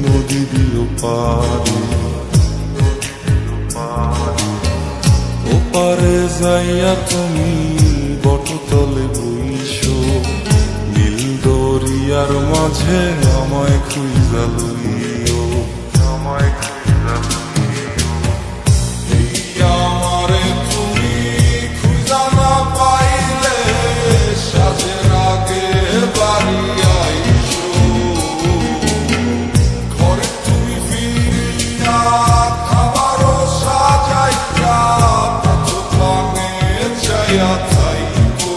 নদীর পারে, ওপারে যাইয়া তুমি বটতলে বইসো, নীল দরিয়ার মাঝে আমায় খুঁজা লইও, আমায় খুঁজা লইও। এই আমারে তুমি খুঁজা না পাইলে সাজের আগে বাড়ি আইসো, ঘরে তুমি ফিরিয়া খাবারও সাজাইয়া পথ পানে যাইয়া থাইকো।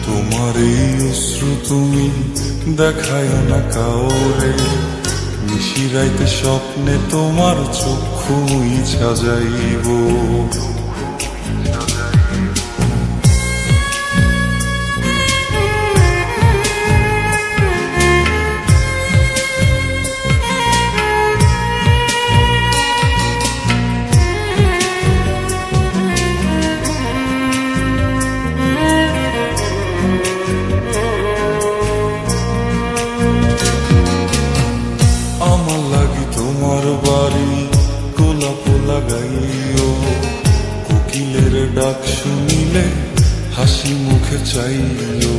তোমার এই অশ্রু তুমি দেখায় না কাউরে, নিশিরাইতে স্বপ্নে তোমার চক্ষু মুইছা যাইব। আমার লাগি তোমার বাড়ি গোলাপ লাগাইও, কোকিলের ডাক শুনিলে হাসি মুখে চাইও,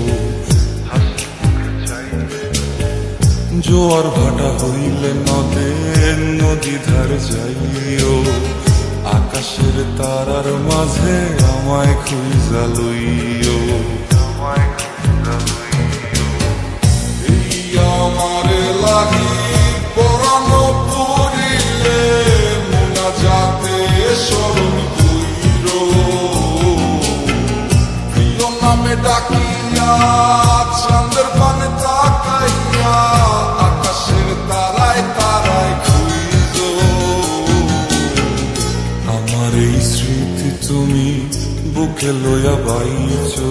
জোয়ার ভাটা হইলে নদে নদী ধার যাইও, আকাশের তারার মাঝে আমায় খুঁজা লইও, আমায় খুঁজা লইও। এই আমারে লাগি পরানো পুরিলে মুনাজাতে স্মরণ কইরো, প্রিয় নামে ডাকিয়া চাঁদের পানে তাকাইয়া আকাশের তারায় তারায় খুঁজো। আমার এই স্মৃতি তুমি বুকে লইয়া বাইছো,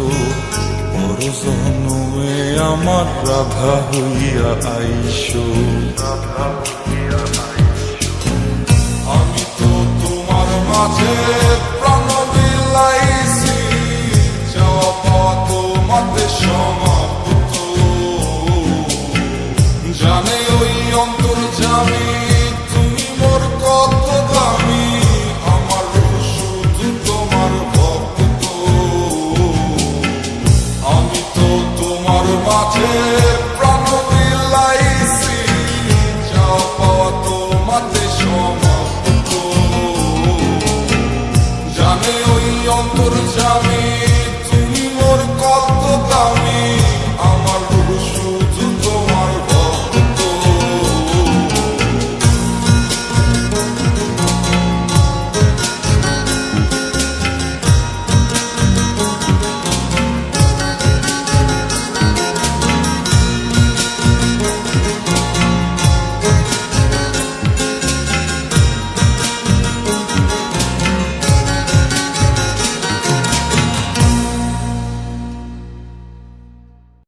বড় জনমে আমার রাধা হইয়া আইসো, আমি তো তোমার মাঝে প্রাণ বিলাইছি, যাওয়া পথ মাঝে সমাপ্ত, জানে ওই অন্তর